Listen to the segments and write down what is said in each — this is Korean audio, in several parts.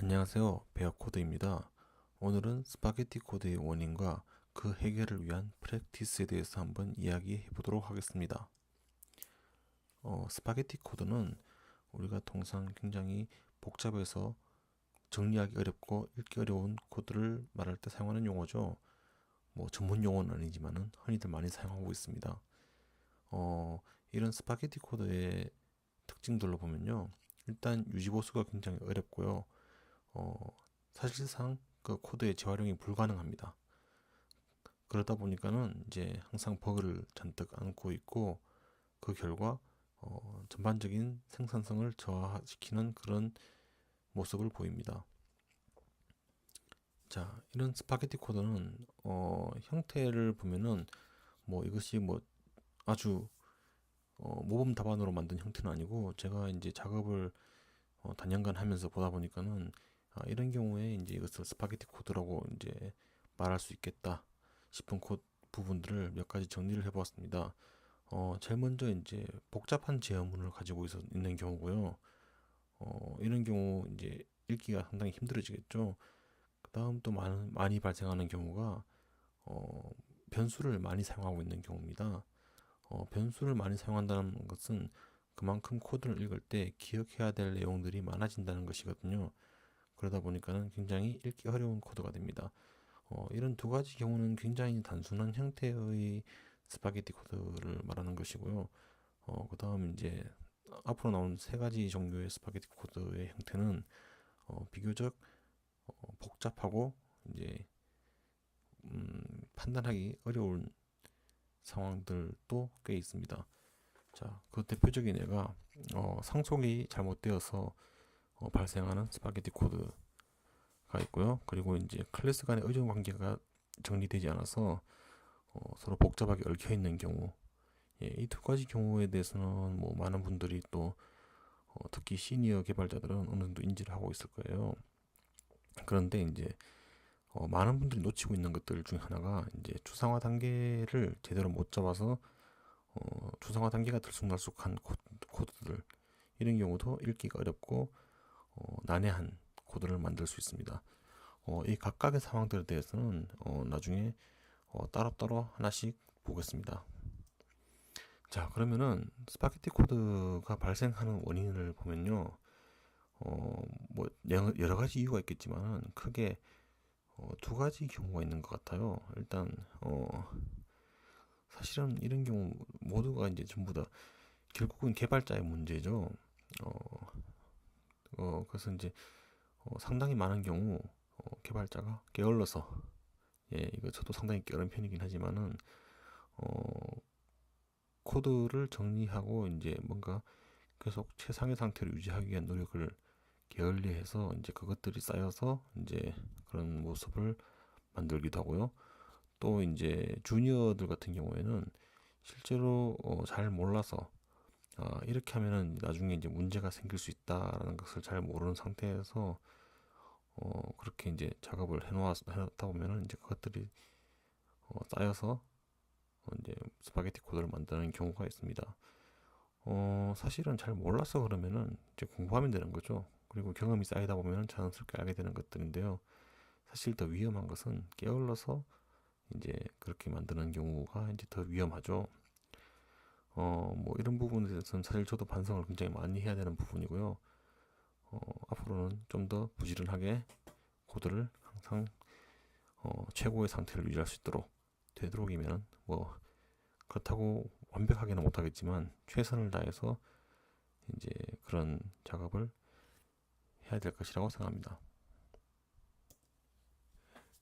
안녕하세요. 베어코드입니다. 오늘은 스파게티 코드의 원인과 그 해결을 위한 프랙티스에 대해서 한번 이야기해 보도록 하겠습니다. 스파게티 코드는 우리가 통상 굉장히 복잡해서 정리하기 어렵고 읽기 어려운 코드를 말할 때 사용하는 용어죠. 뭐 전문 용어는 아니지만은 흔히들 많이 사용하고 있습니다. 이런 스파게티 코드의 특징들로 보면요. 일단 유지보수가 굉장히 어렵고요. 어, 사실상 그 코드의 재활용이 불가능합니다. 그러다 보니까는 이제 항상 버그를 잔뜩 안고 있고 그 결과 전반적인 생산성을 저하시키는 그런 모습을 보입니다. 자, 이런 스파게티 코드는 형태를 보면은 뭐 이것이 뭐 아주 모범 답안으로 만든 형태는 아니고 제가 이제 작업을 단연간 하면서 보다 보니까는 이런 경우에 이제 이것을 스파게티 코드라고 이제 말할 수 있겠다 싶은 코드 부분들을 몇 가지 정리를 해보았습니다. 제일 먼저 이제 복잡한 제어문을 가지고 있는 경우고요. 이런 경우 이제 읽기가 상당히 힘들어지겠죠. 그 다음 또 많이 발생하는 경우가 어, 변수를 많이 사용하고 있는 경우입니다. 변수를 많이 사용한다는 것은 그만큼 코드를 읽을 때 기억해야 될 내용들이 많아진다는 것이거든요. 그러다 보니까는 굉장히 읽기 어려운 코드가 됩니다. 이런 두 가지 경우는 굉장히 단순한 형태의 스파게티 코드를 말하는 것이고요. 그 다음 이제 앞으로 나온 세 가지 종류의 스파게티 코드의 형태는 비교적 복잡하고 이제 판단하기 어려운 상황들도 꽤 있습니다. 자, 그 대표적인 예가 상속이 잘못되어서 발생하는 스파게티 코드가 있고요. 그리고 이제 클래스 간의 의존 관계가 정리되지 않아서 서로 복잡하게 얽혀 있는 경우, 예, 이 두 가지 경우에 대해서는 뭐 많은 분들이 또 특히 시니어 개발자들은 어느 정도 인지를 하고 있을 거예요. 그런데 이제 많은 분들이 놓치고 있는 것들 중 하나가 이제 추상화 단계를 제대로 못 잡아서 추상화 단계가 들쑥날쑥한 코드들, 이런 경우도 읽기가 어렵고 난해한 코드를 만들 수 있습니다. 이 각각의 상황들에 대해서는 나중에 따로따로 하나씩 보겠습니다. 자, 그러면은 스파게티 코드가 발생하는 원인을 보면요. 뭐 여러 가지 이유가 있겠지만 크게 두 가지 경우가 있는 것 같아요. 일단 사실은 이런 경우 모두가 이제 전부 다 결국은 개발자의 문제죠. 어, 그래서 이제 상당히 많은 경우 개발자가 게을러서, 예, 이거 저도 상당히 게으른 편이긴 하지만은 어, 코드를 정리하고 이제 뭔가 계속 최상의 상태를 유지하기 위한 노력을 게을리해서 이제 그것들이 쌓여서 이제 그런 모습을 만들기도 하고요. 또 이제 주니어들 같은 경우에는 실제로 잘 몰라서 이렇게 하면은 나중에 이제 문제가 생길 수 있다라는 것을 잘 모르는 상태에서 그렇게 이제 작업을 해놓다 보면은 이제 그것들이 쌓여서 이제 스파게티 코드를 만드는 경우가 있습니다. 사실은 잘 몰라서 그러면은 이제 공부하면 되는 거죠. 그리고 경험이 쌓이다 보면 자연스럽게 알게 되는 것들인데요. 사실 더 위험한 것은 게을러서 이제 그렇게 만드는 경우가 이제 더 위험하죠. 뭐 이런 부분에 대해서는 사실 저도 반성을 굉장히 많이 해야 되는 부분이고요. 앞으로는 좀 더 부지런하게 코드를 항상 최고의 상태를 유지할 수 있도록, 되도록이면 뭐 그렇다고 완벽하게는 못하겠지만 최선을 다해서 이제 그런 작업을 해야 될 것이라고 생각합니다.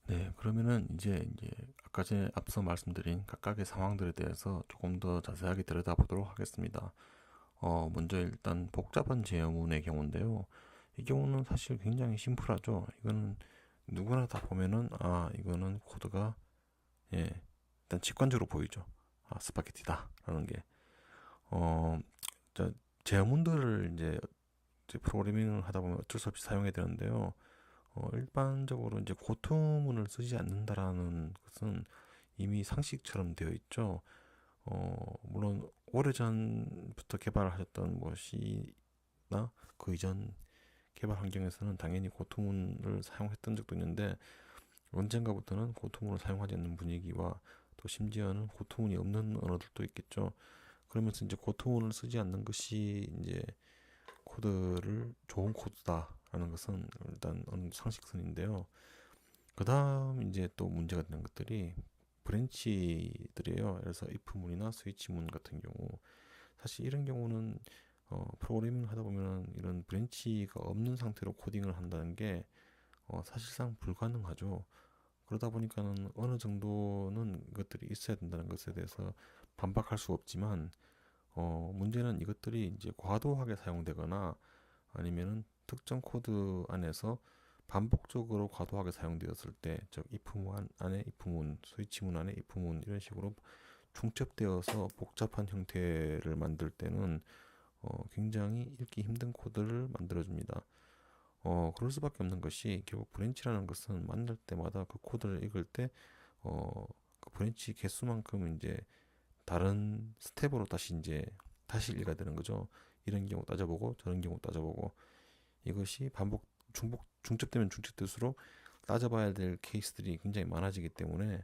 네, 그러면은 이제 아까 전에 앞서 말씀드린 각각의 상황들에 대해서 조금 더 자세하게 들여다보도록 하겠습니다. 먼저 일단 복잡한 제어문의 경우인데요. 이 경우는 사실 굉장히 심플하죠. 이거는 누구나 다 보면은 이거는 코드가, 예, 일단 직관적으로 보이죠. 스파게티다라는 게. 어, 자, 제어문들을 이제 프로그래밍을 하다 보면 어쩔 수 없이 사용해야 되는데요. 일반적으로 이제 고토문을 쓰지 않는다라는 것은 이미 상식처럼 되어 있죠. 물론 오래전부터 개발을 하셨던 뭐 C나 그 이전 개발 환경에서는 당연히 고토문을 사용했던 적도 있는데 언젠가부터는 고토문을 사용하지 않는 분위기와 또 심지어는 고토문이 없는 언어들도 있겠죠. 그러면서 이제 고토문을 쓰지 않는 것이 이제 코드를 좋은 코드다라는 것은 일단 어느 상식선인데요. 그 다음 이제 또 문제가 되는 것들이 브랜치들이에요. 그래서 if문이나 스위치문 같은 경우 사실 이런 경우는 프로그래밍 하다 보면 이런 브랜치가 없는 상태로 코딩을 한다는 게 사실상 불가능하죠. 그러다 보니까는 어느 정도는 이것들이 있어야 된다는 것에 대해서 반박할 수 없지만 문제는 이것들이 이제 과도하게 사용되거나 아니면은 특정 코드 안에서 반복적으로 과도하게 사용되었을 때, 즉 if문 안에 if문, 스위치문 안에 if문 이런 식으로 중첩되어서 복잡한 형태를 만들 때는 굉장히 읽기 힘든 코드를 만들어줍니다. 그럴 수밖에 없는 것이 결국 브랜치라는 것은 만들 때마다 그 코드를 읽을 때 그 브랜치 개수만큼 이제 다른 스텝으로 다시 읽어야 되는 거죠. 이런 경우 따져보고 저런 경우 따져보고 이것이 중첩되면 중첩될수록 따져봐야 될 케이스들이 굉장히 많아지기 때문에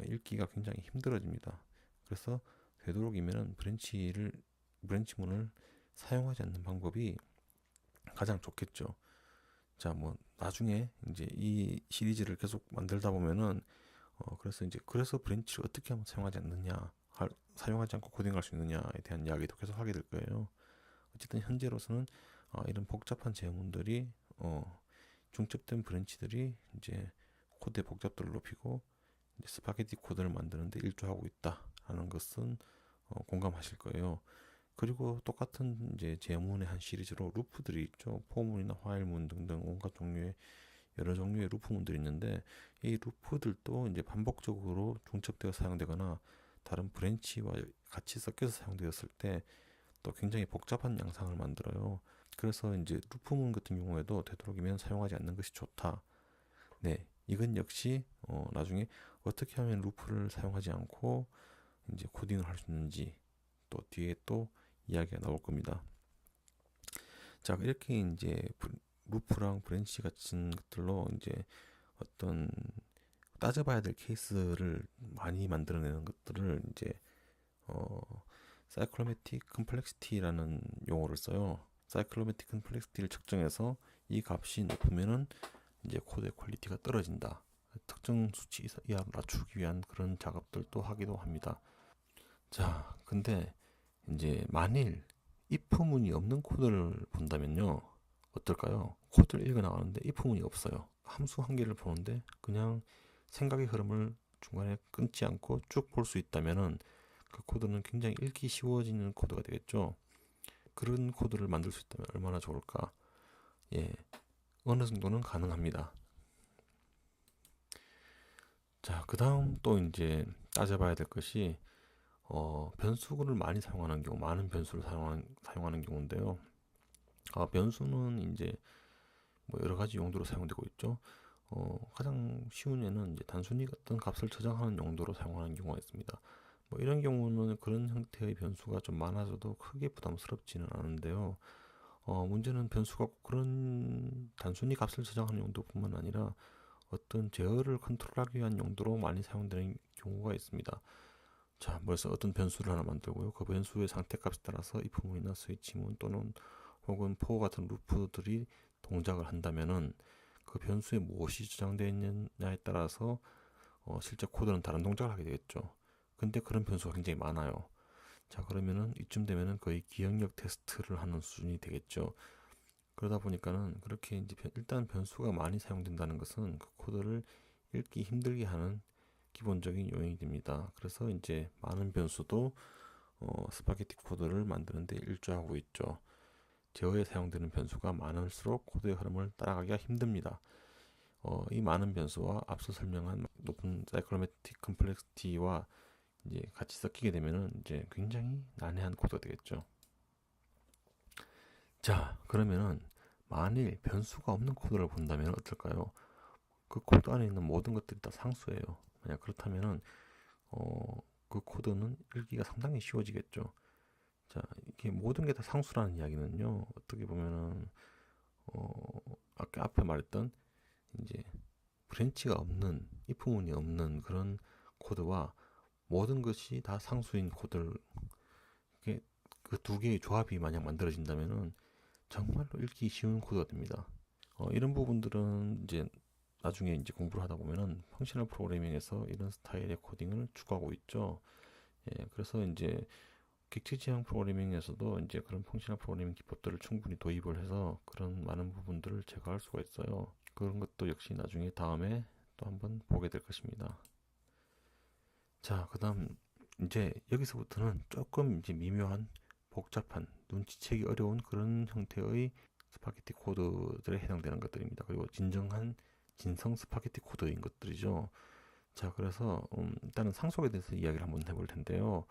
읽기가 굉장히 힘들어집니다. 그래서 되도록이면 브랜치문을 사용하지 않는 방법이 가장 좋겠죠. 자, 뭐 나중에 이제 이 시리즈를 계속 만들다 보면은 그래서 브랜치를 어떻게 하면 사용하지 않고 코딩할 수 있느냐에 대한 이야기도 계속 하게 될 거예요. 어쨌든 현재로서는 이런 복잡한 제어문들이 중첩된 브랜치들이 이제 코드의 복잡도를 높이고 이제 스파게티 코드를 만드는데 일조하고 있다라는 것은 공감하실 거예요. 그리고 똑같은 이제 제어문의 한 시리즈로 루프들이 있죠. 포문이나 화일문 등등 온갖 종류의 여러 종류의 루프문들이 있는데 이 루프들도 이제 반복적으로 중첩되어 사용되거나 다른 브랜치와 같이 섞여서 사용되었을 때 또 굉장히 복잡한 양상을 만들어요. 그래서 이제 루프문 같은 경우에도 되도록이면 사용하지 않는 것이 좋다. 네, 이건 역시 나중에 어떻게 하면 루프를 사용하지 않고 이제 코딩을 할 수 있는지 또 뒤에 또 이야기가 나올 겁니다. 자, 이렇게 이제 루프랑 브랜치 같은 것들로 이제 어떤 따져봐야 될 케이스를 많이 만들어내는 것들을 이제 사이클로매틱 컴플렉시티라는 용어를 써요. 사이클로매틱 컴플렉시티를 측정해서 이 값이 높으면은 이제 코드의 퀄리티가 떨어진다. 특정 수치 이하로 낮추기 위한 그런 작업들도 하기도 합니다. 자, 근데 이제 만일 if문이 없는 코드를 본다면요. 어떨까요? 코드를 읽어 나가는데 if문이 없어요. 함수 한 개를 보는데 그냥 생각의 흐름을 중간에 끊지 않고 쭉 볼 수 있다면은 그 코드는 굉장히 읽기 쉬워지는 코드가 되겠죠. 그런 코드를 만들 수 있다면 얼마나 좋을까? 예, 어느 정도는 가능합니다. 자, 그 다음 또 이제 따져봐야 될 것이 변수를 많이 사용하는 경우, 많은 변수를 사용하는 경우인데요. 변수는 이제 뭐 여러 가지 용도로 사용되고 있죠. 가장 쉬운 예는 이제 단순히 어떤 값을 저장하는 용도로 사용하는 경우가 있습니다. 뭐 이런 경우는 그런 형태의 변수가 좀 많아져도 크게 부담스럽지는 않은데요. 문제는 변수가 그런 단순히 값을 저장하는 용도뿐만 아니라 어떤 제어를 컨트롤하기 위한 용도로 많이 사용되는 경우가 있습니다. 자, 그래서 어떤 변수를 하나 만들고요. 그 변수의 상태값에 따라서 if문이나 스위치문 또는 혹은 for 같은 루프들이 동작을 한다면은 그 변수에 무엇이 저장되어 있느냐에 따라서 실제 코드는 다른 동작을 하게 되겠죠. 근데 그런 변수가 굉장히 많아요. 자, 그러면은 이쯤 되면은 거의 기억력 테스트를 하는 수준이 되겠죠. 그러다 보니까는 그렇게 이제 일단 변수가 많이 사용된다는 것은 그 코드를 읽기 힘들게 하는 기본적인 요인이 됩니다. 그래서 이제 많은 변수도 스파게티 코드를 만드는데 일조하고 있죠. 제어에 사용되는 변수가 많을수록 코드의 흐름을 따라가기가 힘듭니다. 이 많은 변수와 앞서 설명한 높은 사이클로매틱 컴플렉시티와 이제 같이 섞이게 되면은 이제 굉장히 난해한 코드가 되겠죠. 자, 그러면은 만일 변수가 없는 코드를 본다면 어떨까요? 그 코드 안에 있는 모든 것들이 다 상수예요. 만약 그렇다면은 그 코드는 읽기가 상당히 쉬워지겠죠. 자, 이게 모든 게 다 상수라는 이야기는요. 어떻게 보면은 아까 앞에 말했던 이제 브랜치가 없는 if문이 없는 그런 코드와 모든 것이 다 상수인 코드를 그 두 개의 조합이 만약 만들어진다면은 정말로 읽기 쉬운 코드가 됩니다. 이런 부분들은 이제 나중에 이제 공부를 하다 보면은 펑셔널 프로그래밍에서 이런 스타일의 코딩을 추구하고 있죠. 예, 그래서 이제 객체 지향 프로그래밍에서도 이제 그런 펑셔널 프로그래밍 기법들을 충분히 도입을 해서 그런 많은 부분들을 제거할 수가 있어요. 그런 것도 역시 나중에 다음에 또 한번 보게 될 것입니다. 자, 그다음 이제 여기서부터는 조금 이제 미묘한 복잡한 눈치채기 어려운 그런 형태의 스파게티 코드들에 해당되는 것들입니다. 그리고 진정한 진성 스파게티 코드인 것들이죠. 자, 그래서 일단은 상속에 대해서 이야기를 한번 해볼 텐데요.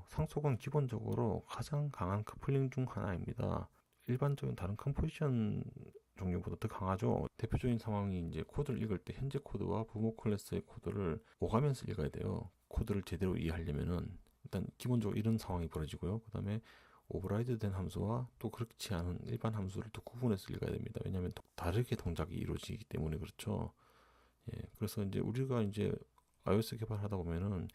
상속은 기본적으로 가장 강한 커플링 중 하나입니다. 일반적인 다른 컴포지션 종류보다 더 강하죠. 대표적인 상황이 이제 코드를 읽을 때 현재 코드와 부모 클래스의 코드를 오가면서 읽어야 돼요. 코드를 제대로 이해하려면은 일단 기본적으로 이런 상황이 벌어지고요. 그 다음에 오버라이드 된 함수와 또 그렇지 않은 일반 함수를 또 구분해서 읽어야 됩니다. 왜냐하면 다르게 동작이 이루어지기 때문에 그렇죠. 예, 그래서 이제 우리가 이제 iOS 개발하다 보면은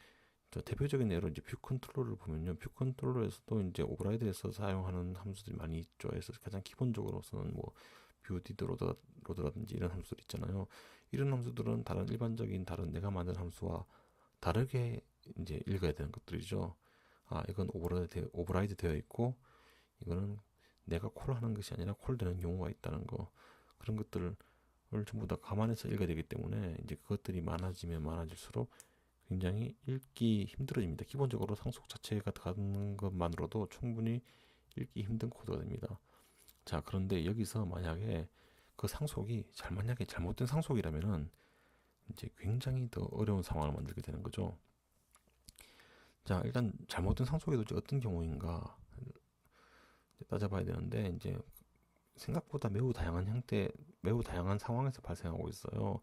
대표적인 예로 이제 뷰 컨트롤러를 보면요. 뷰 컨트롤러에서도 이제 오버라이드에서 사용하는 함수들이 많이 있죠. 그래서 가장 기본적으로서는 뭐뷰 디드 로드라든지 이런 함수들 있잖아요. 이런 함수들은 다른 일반적인 다른 내가 만든 함수와 다르게 이제 읽어야 되는 것들이죠. 아, 이건 오버라이드 되어 있고 이거는 내가 콜하는 것이 아니라 콜되는 경우가 있다는 거. 그런 것들을 전부 다 감안해서 읽어야 되기 때문에 이제 그것들이 많아지면 많아질수록 굉장히 읽기 힘들어집니다. 기본적으로 상속 자체가 들어가는 것만으로도 충분히 읽기 힘든 코드가 됩니다. 자, 그런데 여기서 만약에 그 상속이 만약에 잘못된 상속이라면은 이제 굉장히 더 어려운 상황을 만들게 되는 거죠. 자, 일단 잘못된 상속이 도대체 어떤 경우인가 따져봐야 되는데 이제 생각보다 매우 다양한 형태, 매우 다양한 상황에서 발생하고 있어요.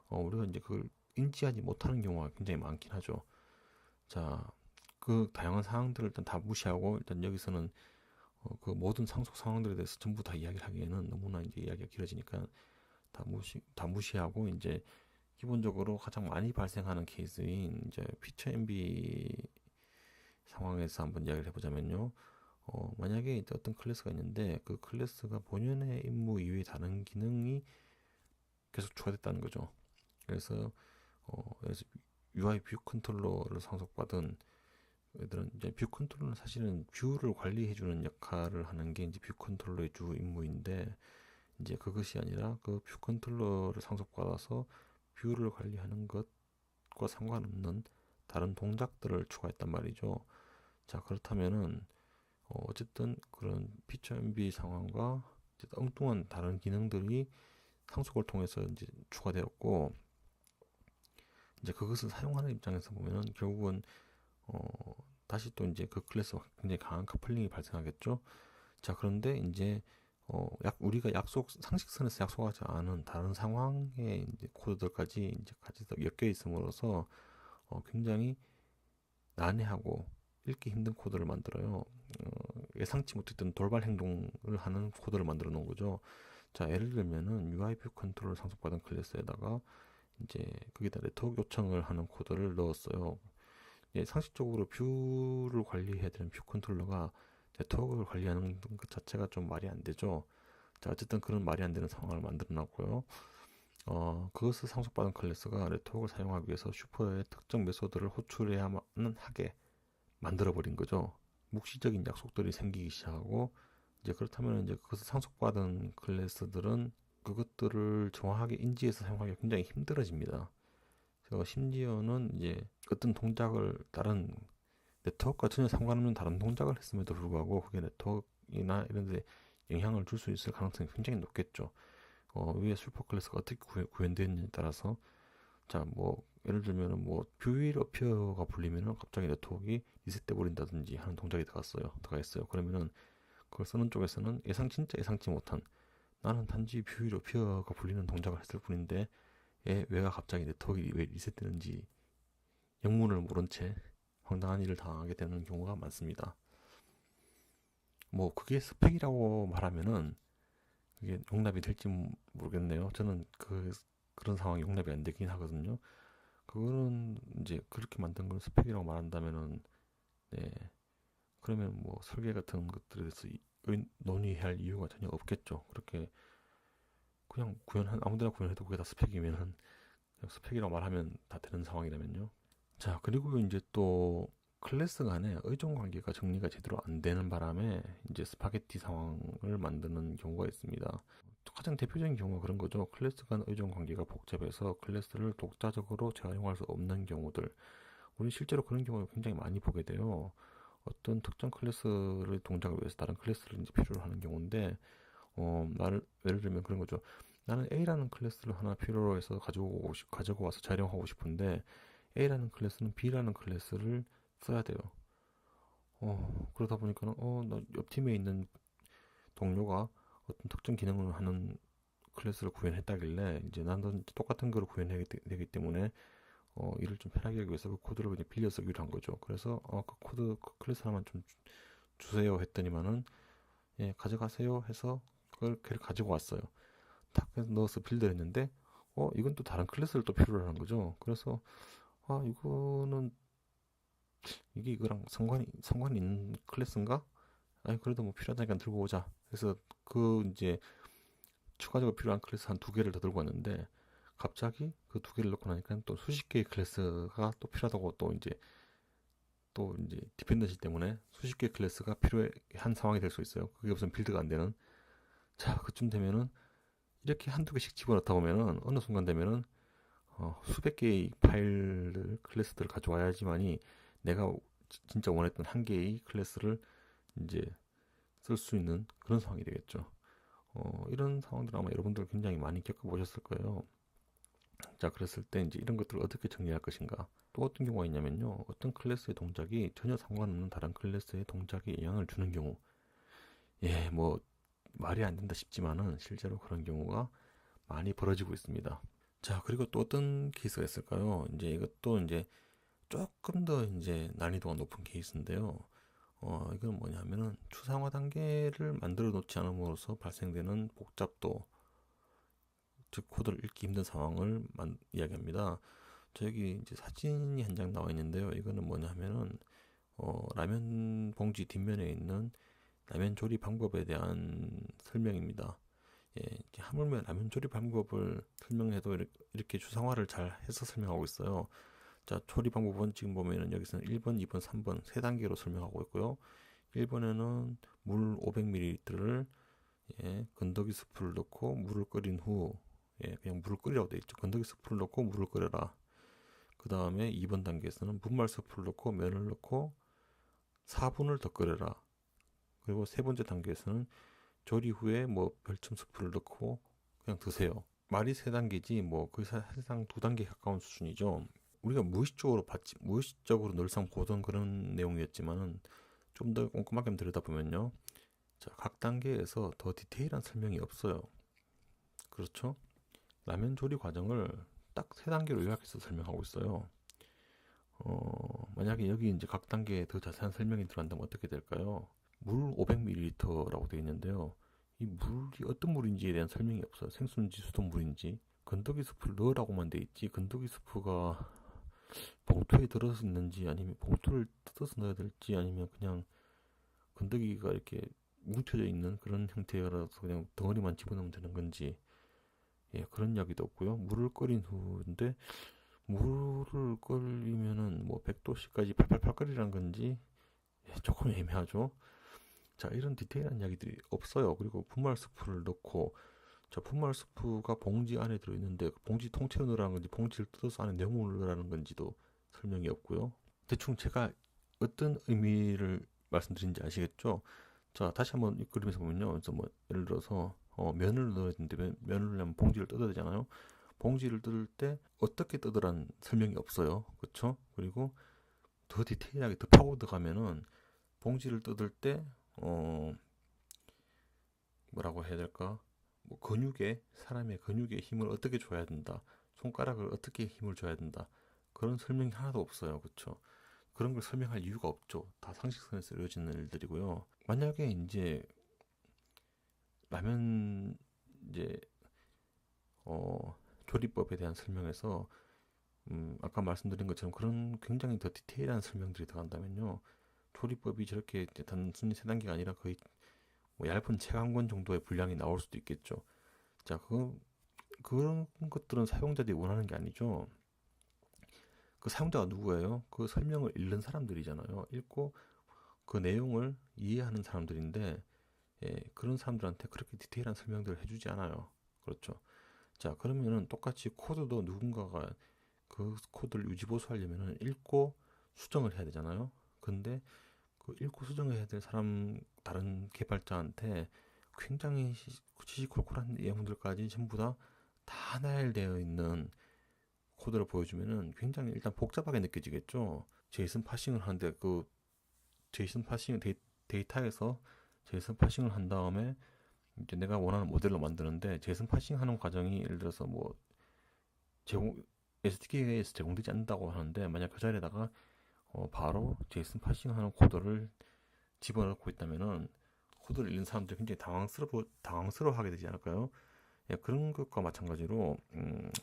우리가 이제 그걸 인지하지 못하는 경우가 굉장히 많긴 하죠. 자, 그 다양한 상황들을 일단 다 무시하고 일단 여기서는 그 모든 상속 상황들에 대해서 전부 다 이야기를 하기에는 너무나 이제 이야기가 길어지니까 다 무시하고 이제 기본적으로 가장 많이 발생하는 케이스인 이제 피처 MB 상황에서 한번 이야기를 해보자면요. 만약에 이제 어떤 클래스가 있는데 그 클래스가 본연의 임무 이외의 다른 기능이 계속 추가됐다는 거죠. 그래서 UI 뷰 컨트롤러를 상속받은 얘들은 이제 뷰 컨트롤러는 사실은 뷰를 관리해주는 역할을 하는 게 이제 뷰 컨트롤러의 주 임무인데 이제 그것이 아니라 그 뷰 컨트롤러를 상속받아서 뷰를 관리하는 것과 상관없는 다른 동작들을 추가했단 말이죠. 자, 그렇다면은 어쨌든 그런 피처 MB 상황과 엉뚱한 다른 기능들이 상속을 통해서 이제 추가되었고 이제 그것을 사용하는 입장에서 보면은 결국은 어, 다시 또 이제 그 클래스와 굉장히 강한 커플링이 발생하겠죠. 자, 그런데 이제 우리가 상식선에서 약속하지 않은 다른 상황의 이제 코드들까지 이제 같이 엮여 있음으로써 굉장히 난해하고 읽기 힘든 코드를 만들어요. 예상치 못했던 돌발 행동을 하는 코드를 만들어 놓은 거죠. 자, 예를 들면은 UI 뷰 컨트롤 상속받은 클래스에다가 이제 거기다 네트워크 요청을 하는 코드를 넣었어요. 예, 상식적으로 뷰를 관리해야 되는 뷰 컨트롤러가 네트워크를 관리하는 것 자체가 좀 말이 안 되죠. 자, 어쨌든 그런 말이 안 되는 상황을 만들어 놨고요. 그것을 상속받은 클래스가 네트워크를 사용하기 위해서 슈퍼의 특정 메소드를 호출해야만 하게 만들어 버린 거죠. 묵시적인 약속들이 생기기 시작하고 이제 그렇다면 이제 그것을 상속받은 클래스들은 그것들을 정확하게 인지해서 사용하기가 굉장히 힘들어집니다. 심지어는 이제 어떤 동작을 다른 네트워크와 전혀 상관없는 다른 동작을 했음에도 불구하고 그게 네트워크나 이런 데 영향을 줄 수 있을 가능성이 굉장히 높겠죠. 위에 슈퍼 클래스가 어떻게 구현되었느냐에 따라서 자, 예를 들면은 뷰윌 어피어가 불리면은 갑자기 네트워크가 리셋돼 버린다든지 하는 동작이 들어가 있어요. 그러면은 그걸 쓰는 쪽에서는 진짜 예상치 못한 나는 단지 뷰윌 어피어가 불리는 동작을 했을 뿐인데 왜가 갑자기 네트워크가 왜 리셋되는지 영문을 모른 채 황당한 일을 당하게 되는 경우가 많습니다. 그게 스펙이라고 말하면은 그게 용납이 될지 모르겠네요. 저는 그런 상황이 용납이 안 되긴 하거든요. 그거는 이제 그렇게 만든 걸 스펙이라고 말한다면은, 네, 그러면 뭐 설계 같은 것들에 대해서 논의할 이유가 전혀 없겠죠. 그렇게 그냥 구현한 아무데나 구현해도 그게 다 스펙이면은 그냥 스펙이라고 말하면 다 되는 상황이라면요. 자, 그리고 이제 또 클래스 간의 의존 관계가 정리가 제대로 안 되는 바람에 이제 스파게티 상황을 만드는 경우가 있습니다. 가장 대표적인 경우가 그런 거죠. 클래스 간 의존 관계가 복잡해서 클래스를 독자적으로 재활용할 수 없는 경우들. 우리 실제로 그런 경우를 굉장히 많이 보게 돼요. 어떤 특정 클래스의 동작을 위해서 다른 클래스를 이제 필요로 하는 경우인데, 예를 들면 그런 거죠. 나는 A라는 클래스를 하나 필요로 해서 가지고 와서 촬영하고 싶은데, A라는 클래스는 B라는 클래스를 써야 돼요. 그러다 보니까는, 나 옆 팀에 있는 동료가 어떤 특정 기능을 하는 클래스를 구현했다길래, 이제 나도 똑같은 걸 구현해야 되기 때문에, 일을 좀 편하게 하기 위해서 그 코드를 그냥 빌려 쓰기로 한 거죠. 그래서, 그 클래스 하나만 좀 주세요 했더니만은, 예, 가져가세요 해서 그걸 걔를 가지고 왔어요. 딱 넣어서 빌드를 했는데, 이건 또 다른 클래스를 또 필요로 하는 거죠. 그래서, 이거는, 이게 이거랑 상관이 있는 클래스인가? 아니, 그래도 뭐 필요하다니까 들고 오자. 그래서 이제 추가적으로 필요한 클래스 한 두 개를 더 들고 왔는데, 갑자기 그 두 개를 넣고 나니까 또 수십 개의 클래스가 또 필요하다고 또 이제 디펜던시 때문에 수십 개의 클래스가 필요한 상황이 될 수 있어요. 그게 무슨 빌드가 안 되는. 자, 그쯤 되면은 이렇게 한두 개씩 집어넣다 보면은 어느 순간 되면은 수백 개의 파일을 클래스들을 가져와야지만이 내가 진짜 원했던 한 개의 클래스를 이제 쓸 수 있는 그런 상황이 되겠죠. 이런 상황들 아마 여러분들 굉장히 많이 겪어보셨을 거예요. 자, 그랬을 때 이제 이런 것들을 어떻게 정리할 것인가. 또 어떤 경우가 있냐면요. 어떤 클래스의 동작이 전혀 상관없는 다른 클래스의 동작에 영향을 주는 경우. 예, 뭐 말이 안 된다 싶지만은 실제로 그런 경우가 많이 벌어지고 있습니다. 자, 그리고 또 어떤 케이스가 있을까요? 이제 이것도 이제 조금 더 이제 난이도가 높은 케이스인데요. 이건 뭐냐면은 추상화 단계를 만들어 놓지 않음으로써 발생되는 복잡도, 즉 코드를 읽기 힘든 상황을 이야기합니다. 저기 이제 사진이 한 장 나와 있는데요. 이거는 뭐냐면은 라면 봉지 뒷면에 있는 라면 조리 방법에 대한 설명입니다. 예, 하물며 라면 조리 방법을 설명해도 이렇게 추상화를 잘 해서 설명하고 있어요. 자, 조리 방법은 지금 보면은 여기서는 1번, 2번, 3번 세 단계로 설명하고 있고요. 1번에는 물 500ml를 건더기 스프를 넣고 물을 끓인 후, 그냥 물을 끓이라고 되어 있죠. 건더기 스프를 넣고 물을 끓여라. 그 다음에 2번 단계에서는 분말 스프를 넣고 면을 넣고 4분을 더 끓여라. 그리고 세 번째 단계에서는 조리 후에 뭐 별점 스프를 넣고 그냥 드세요. 말이 세 단계지 뭐 거의 사실상 두 단계 가까운 수준이죠. 우리가 무의식적으로 늘상 보던 그런 내용이었지만은 좀 더 꼼꼼하게 들여다보면요. 자, 각 단계에서 더 디테일한 설명이 없어요. 그렇죠? 라면 조리 과정을 딱 세 단계로 요약해서 설명하고 있어요. 만약에 여기 이제 각 단계에 더 자세한 설명이 들어간다면 어떻게 될까요? 물 500ml라고 되어 있는데요. 이 물이 어떤 물인지에 대한 설명이 없어요. 생수인지 수돗물인지. 건더기 스프를 넣으라고만 돼 있지. 건더기 스프가 봉투에 들어서 있는지 아니면 봉투를 뜯어서 넣어야 될지 아니면 그냥 건더기가 이렇게 뭉쳐져 있는 그런 형태라서 그냥 덩어리만 집어넣으면 되는 건지, 예, 그런 이야기도 없고요. 물을 끓인 후인데 물을 끓이면은 뭐 100도씨까지 팔팔팔 끓이라는 건지, 예, 조금 애매하죠. 자, 이런 디테일한 이야기들이 없어요. 그리고 분말 스프를 넣고, 자, 분말 스프가 봉지 안에 들어있는데 그 봉지 통째로 넣으라는 건지 봉지를 뜯어서 안에 내용을 넣으라는 건지도 설명이 없고요. 대충 제가 어떤 의미를 말씀드린지 아시겠죠? 자, 다시 한번 이 그림에서 보면요. 그래서 뭐 예를 들어서 면을 넣어야 되는데 면을 넣으면 봉지를 뜯어야 되잖아요. 봉지를 뜯을 때 어떻게 뜯으라는 설명이 없어요. 그렇죠? 그리고 더 디테일하게 더 파고 들어가면은 봉지를 뜯을 때 뭐라고 해야 될까? 뭐 사람의 근육에 힘을 어떻게 줘야 된다. 손가락을 어떻게 힘을 줘야 된다. 그런 설명이 하나도 없어요. 그렇죠? 그런 걸 설명할 이유가 없죠. 다 상식선에서 이루어지는 일들이고요. 만약에 이제 라면 이제 조리법에 대한 설명에서 아까 말씀드린 것처럼 그런 굉장히 더 디테일한 설명들이 들어간다면요. 조리법이 저렇게 이제 단순히 세 단계가 아니라 거의 뭐 얇은 책 한 권 정도의 분량이 나올 수도 있겠죠. 자, 그런 것들은 사용자들이 원하는 게 아니죠. 그 사용자가 누구예요? 그 설명을 읽는 사람들이잖아요. 읽고 그 내용을 이해하는 사람들인데, 예, 그런 사람들한테 그렇게 디테일한 설명들을 해주지 않아요. 그렇죠. 자, 그러면은 똑같이 코드도 누군가가 그 코드를 유지보수하려면은 읽고 수정을 해야 되잖아요. 근데 그 읽고 수정해야 될 사람, 다른 개발자한테 굉장히 시시콜콜한 내용들까지 전부 다 나열되어 있는 코드를 보여주면은 굉장히 일단 복잡하게 느껴지겠죠. 제이슨 파싱을 하는데 그 제이슨 파싱 데이터에서 제이슨 파싱을 한 다음에 이제 내가 원하는 모델로 만드는데 제이슨 파싱 하는 과정이 예를 들어서 뭐 제공 SDK에서 제공되지 않는다고 하는데 만약 그 자리에다가 바로 제이슨 파싱하는 코드를 집어넣고 있다면은 코드를 읽는 사람들이 굉장히 당황스러워하게 되지 않을까요? 예, 그런 것과 마찬가지로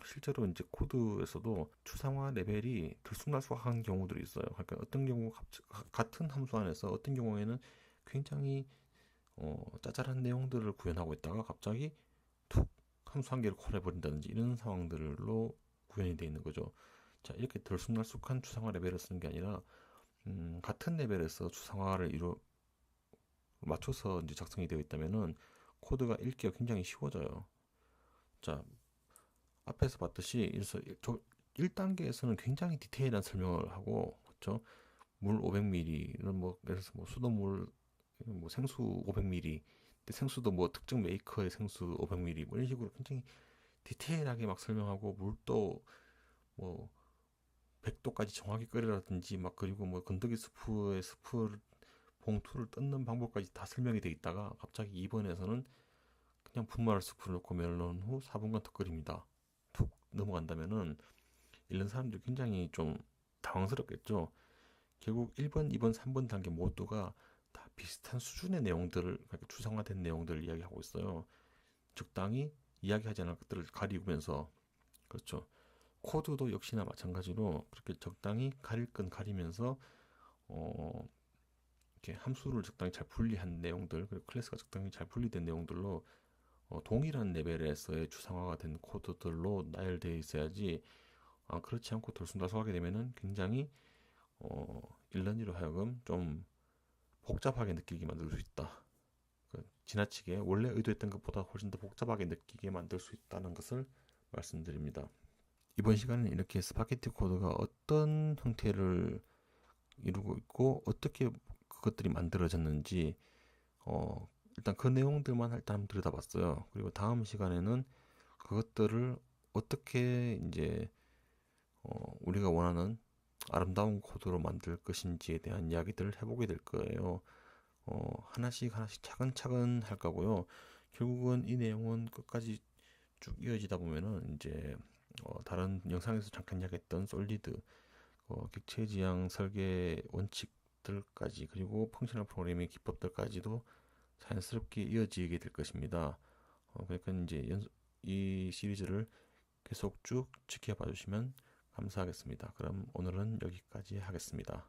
실제로 이제 코드에서도 추상화 레벨이 들쑥날쑥한 경우들이 있어요. 그러니까 어떤 경우 같은 함수 안에서 어떤 경우에는 굉장히 짜잘한 내용들을 구현하고 있다가 갑자기 툭 함수 한 개를 콜해버린다든지 이런 상황들로 구현이 되어 있는 거죠. 자, 이렇게 들쑥날쑥한 추상화 레벨을 쓰는 게 아니라 같은 레벨에서 추상화를 맞춰서 이제 작성이 되어 있다면은 코드가 읽기가 굉장히 쉬워져요. 자, 앞에서 봤듯이 1단계에서는 굉장히 디테일한 설명을 하고, 그렇죠? 물 500ml는 뭐 예를 들어서 뭐 수돗물 뭐 생수 500ml, 근데 생수도 뭐 특정 메이커의 생수 500ml 뭐 이런 식으로 굉장히 디테일하게 막 설명하고 물도 뭐 100도까지 정확히 끓여라든지 막 그리고 뭐 건더기 스프에 스프 봉투를 뜯는 방법까지 다 설명이 돼 있다가 갑자기 2번에서는 그냥 분말 스프를 넣고 멜론 후 4분간 더 끓입니다. 툭 넘어간다면은 읽는 사람들이 굉장히 좀 당황스럽겠죠. 결국 1번, 2번, 3번 단계 모두가 다 비슷한 수준의 내용들을, 그러니까 추상화된 내용들을 이야기하고 있어요. 적당히 이야기하지 않을 것들을 가리우면서, 그렇죠. 코드도 역시나 마찬가지로 그렇게 적당히 가릴 건 가리면서 이렇게 함수를 적당히 잘 분리한 내용들, 그리고 클래스가 적당히 잘 분리된 내용들로 동일한 레벨에서의 추상화가 된 코드들로 나열되어 있어야지, 그렇지 않고 들쑥날쑥하게 되면은 굉장히 일런이로 하여금 좀 복잡하게 느끼게 만들 수 있다. 지나치게 원래 의도했던 것보다 훨씬 더 복잡하게 느끼게 만들 수 있다는 것을 말씀드립니다. 이번 시간은 이렇게 스파게티 코드가 어떤 형태를 이루고 있고 어떻게 그것들이 만들어졌는지 일단 그 내용들만 일단 한번 들여다봤어요. 그리고 다음 시간에는 그것들을 어떻게 이제 우리가 원하는 아름다운 코드로 만들 것인지에 대한 이야기들을 해보게 될 거예요. 하나씩 차근차근 할 거고요. 결국은 이 내용은 끝까지 쭉 이어지다 보면은 이제 다른 영상에서 잠깐 이야기했던 솔리드, 객체 지향 설계 원칙들까지 그리고 펑셔널 프로그래밍 기법들까지도 자연스럽게 이어지게 될 것입니다. 그러니까 이제 이 시리즈를 계속 쭉 지켜봐 주시면 감사하겠습니다. 그럼 오늘은 여기까지 하겠습니다.